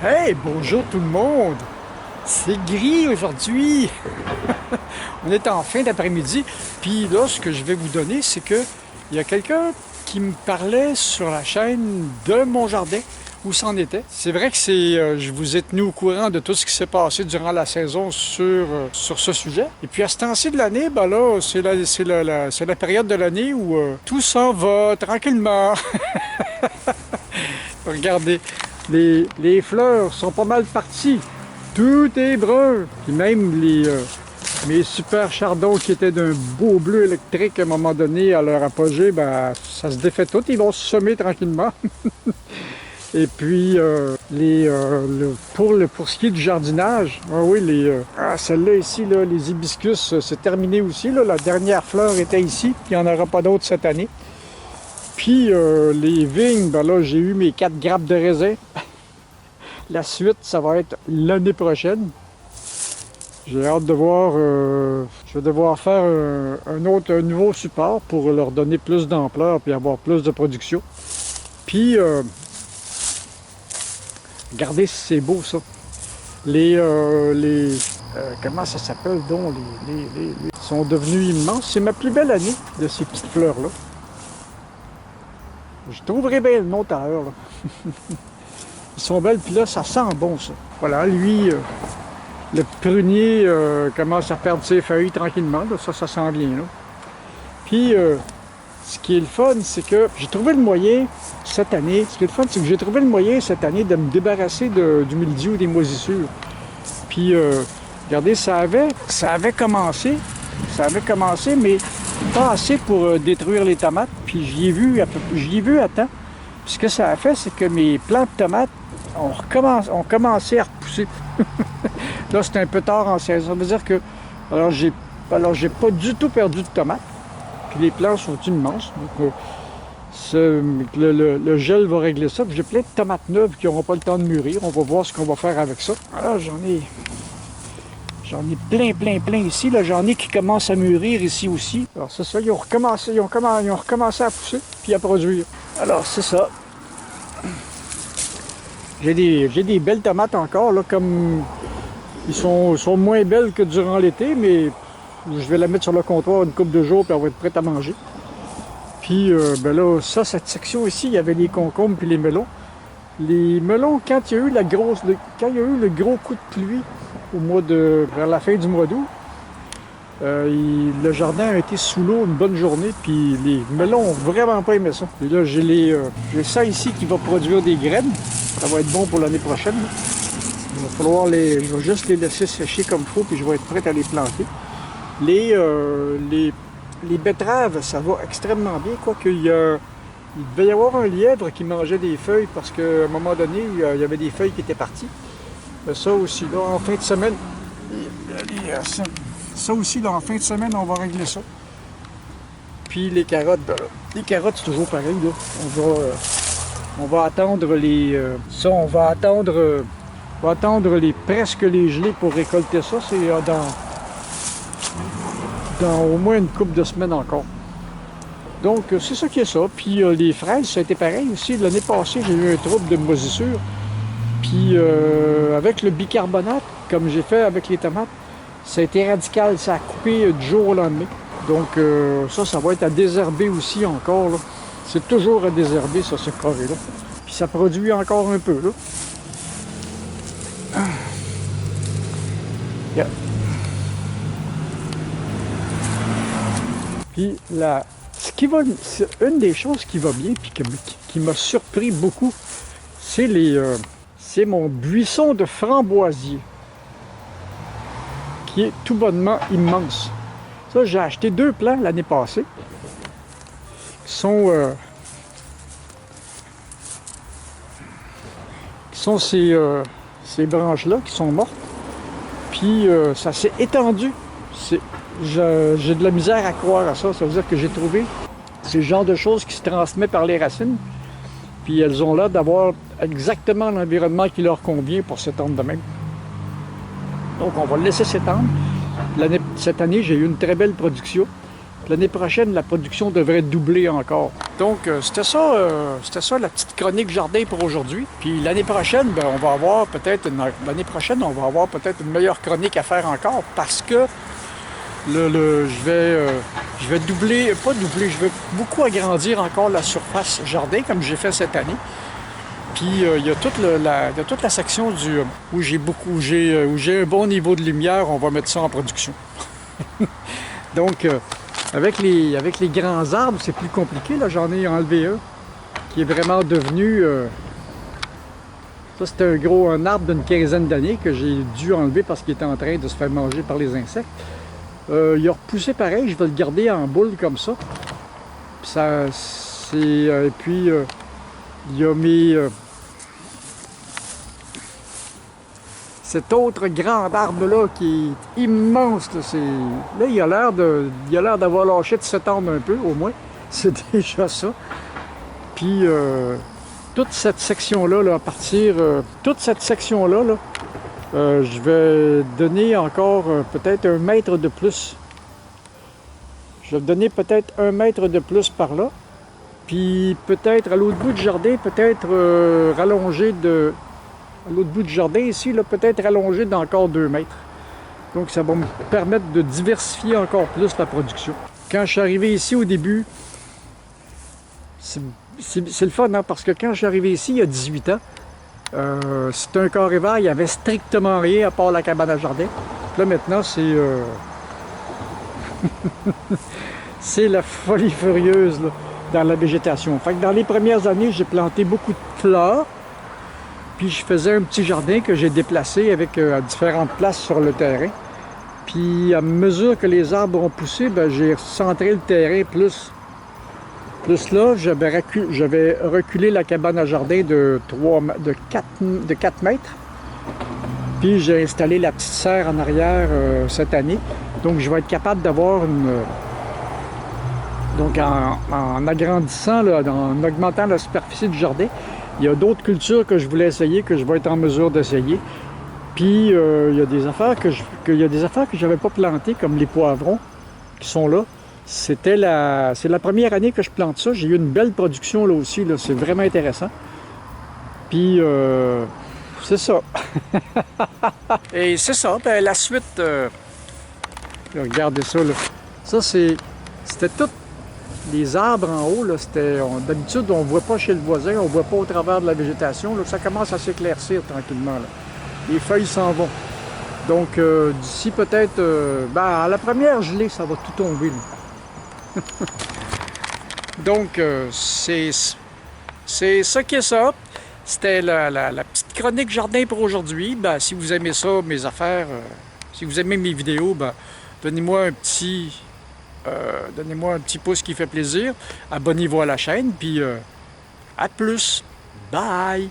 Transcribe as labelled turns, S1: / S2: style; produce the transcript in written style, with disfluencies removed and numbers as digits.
S1: Hey, bonjour tout le monde! C'est gris aujourd'hui! On est en fin d'après-midi. Puis là, ce que je vais vous donner, c'est que il y a quelqu'un qui me parlait sur la chaîne de mon jardin, où c'en était. C'est vrai que je vous ai tenu au courant de tout ce qui s'est passé durant la saison sur ce sujet. Et puis à ce temps-ci de l'année, ben là, c'est la période de l'année où tout s'en va tranquillement. Regardez. Les fleurs sont pas mal parties. Tout est brun. Puis même mes super chardons qui étaient d'un beau bleu électrique à un moment donné à leur apogée, ben, ça se défait tout. Ils vont se semer tranquillement. Et puis, pour ce qui est du jardinage, celle-là ici, là, les hibiscus, c'est terminé aussi. Là. La dernière fleur était ici. Il n'y en aura pas d'autres cette année. Puis, les vignes, ben là, j'ai eu mes 4 grappes de raisin. La suite, ça va être l'année prochaine. J'ai hâte de voir. Je vais devoir faire un nouveau support pour leur donner plus d'ampleur et avoir plus de production. Puis, regardez si c'est beau ça. Comment ça s'appelle donc? Ils sont devenus immenses. C'est ma plus belle année de ces petites fleurs-là. Je trouverai bien le nom tout à l'heure. Ils sont belles, puis là, ça sent bon, ça. Voilà, lui, le prunier commence à perdre ses feuilles tranquillement. Là. Ça sent bien, là. Puis, ce qui est le fun, c'est que j'ai trouvé le moyen cette année, de me débarrasser du mildiou des moisissures. Puis, regardez, ça avait commencé, mais pas assez pour détruire les tomates. Puis, j'y ai vu à temps. Puis, ce que ça a fait, c'est que mes plants de tomates ont commencé à repousser. Là, c'est un peu tard en saison. Ça veut dire que j'ai pas du tout perdu de tomates. Puis les plants sont immenses. Donc, le gel va régler ça. Puis j'ai plein de tomates neuves qui n'auront pas le temps de mûrir. On va voir ce qu'on va faire avec ça. Alors, j'en ai plein ici. Là, j'en ai qui commencent à mûrir ici aussi. Alors, c'est ça. Ils ont recommencé à pousser puis à produire. Alors, c'est ça. J'ai des belles tomates encore, là, comme ils sont moins belles que durant l'été, mais je vais la mettre sur le comptoir une couple de jours, puis elle va être prête à manger. Puis, ben là, cette section ici, il y avait les concombres puis les melons. Les melons, quand il y a eu le gros coup de pluie vers la fin du mois d'août, le jardin a été sous l'eau une bonne journée, puis les melons ont vraiment pas aimé ça. Et là, j'ai ça ici qui va produire des graines. Ça va être bon pour l'année prochaine. Il va falloir je vais juste les laisser sécher comme il faut, puis je vais être prêt à les planter. Les betteraves, ça va extrêmement bien, quoique il devait y avoir un lièvre qui mangeait des feuilles parce qu'à un moment donné, il y avait des feuilles qui étaient parties. Mais ça aussi, là, en fin de semaine, on va régler ça. Puis les carottes, ben là, les carottes, c'est toujours pareil, là. On va attendre presque les gelées pour récolter ça. C'est dans au moins une couple de semaines encore. Donc, c'est ça qui est ça. Puis les fraises, ça a été pareil aussi. L'année passée, j'ai eu un trouble de moisissure. Puis avec le bicarbonate, comme j'ai fait avec les tomates, ça a été radical. Ça a coupé du jour au lendemain. Donc, ça va être à désherber aussi encore, là. C'est toujours à désherber, ça, ce carré-là. Puis ça produit encore un peu, là. Yeah. Puis une des choses qui va bien, puis qui m'a surpris beaucoup, c'est mon buisson de framboisier, qui est tout bonnement immense. Ça, j'ai acheté 2 plants l'année passée, qui sont ces branches-là qui sont mortes. Puis ça s'est étendu. J'ai de la misère à croire à ça. Ça veut dire que j'ai trouvé ces genres de choses qui se transmettent par les racines. Puis elles ont l'air d'avoir exactement l'environnement qui leur convient pour s'étendre de même. Donc on va le laisser s'étendre. Cette année, j'ai eu une très belle production. L'année prochaine, la production devrait doubler encore. Donc, c'était ça la petite chronique jardin pour aujourd'hui. Puis l'année prochaine, ben, on va avoir peut-être une meilleure chronique à faire encore parce que je vais doubler, pas doubler, je vais beaucoup agrandir encore la surface jardin comme j'ai fait cette année. Puis il y a toute la section où j'ai un bon niveau de lumière, on va mettre ça en production. Donc, avec les grands arbres, c'est plus compliqué. Là, j'en ai enlevé un qui est vraiment devenu... ça, c'était un arbre d'une quinzaine d'années que j'ai dû enlever parce qu'il était en train de se faire manger par les insectes. Il a repoussé pareil, je vais le garder en boule comme ça. Puis il y a cet autre grand arbre-là qui est immense. Là, il a l'air d'avoir lâché de s'étendre un peu, au moins. C'est déjà ça. Puis, toute cette section-là, là, à partir... toute cette section-là, là, je vais donner encore peut-être 1 mètre de plus. Je vais donner peut-être 1 mètre de plus par là. Puis, peut-être, à l'autre bout du jardin, peut-être rallonger de... À l'autre bout du jardin, ici, là, peut-être rallonger d'encore 2 mètres. Donc, ça va me permettre de diversifier encore plus la production. Quand je suis arrivé ici au début, c'est le fun, hein, parce que quand je suis arrivé ici, il y a 18 ans, c'était un carré vert, il n'y avait strictement rien à part la cabane à jardin. Là, maintenant, c'est... c'est la folie furieuse là, dans la végétation. Fait que dans les premières années, j'ai planté beaucoup de fleurs. Puis je faisais un petit jardin que j'ai déplacé à différentes places sur le terrain. Puis à mesure que les arbres ont poussé, ben, j'ai centré le terrain plus là. J'avais reculé la cabane à jardin de 4 mètres. Puis j'ai installé la petite serre en arrière cette année. Donc je vais être capable d'avoir Donc en agrandissant, là, en augmentant la superficie du jardin, il y a d'autres cultures que je voulais essayer, que je vais être en mesure d'essayer. Puis il y a des affaires que je n'avais pas plantées, comme les poivrons qui sont là. C'est la première année que je plante ça. J'ai eu une belle production là aussi. Là. C'est vraiment intéressant. Puis c'est ça. Et c'est ça. Ben, la suite, regardez ça. Là. Ça, c'était tout. Les arbres en haut, d'habitude, on ne voit pas chez le voisin, on ne voit pas au travers de la végétation. Là, ça commence à s'éclaircir tranquillement. Là. Les feuilles s'en vont. Donc, d'ici peut-être... à la première gelée, ça va tout tomber. Là. Donc, c'est ça qui est ça. C'était la petite chronique jardin pour aujourd'hui. Ben, si vous aimez ça, mes affaires, si vous aimez mes vidéos, ben, donnez-moi un petit pouce qui fait plaisir. Abonnez-vous à la chaîne, puis à plus. Bye!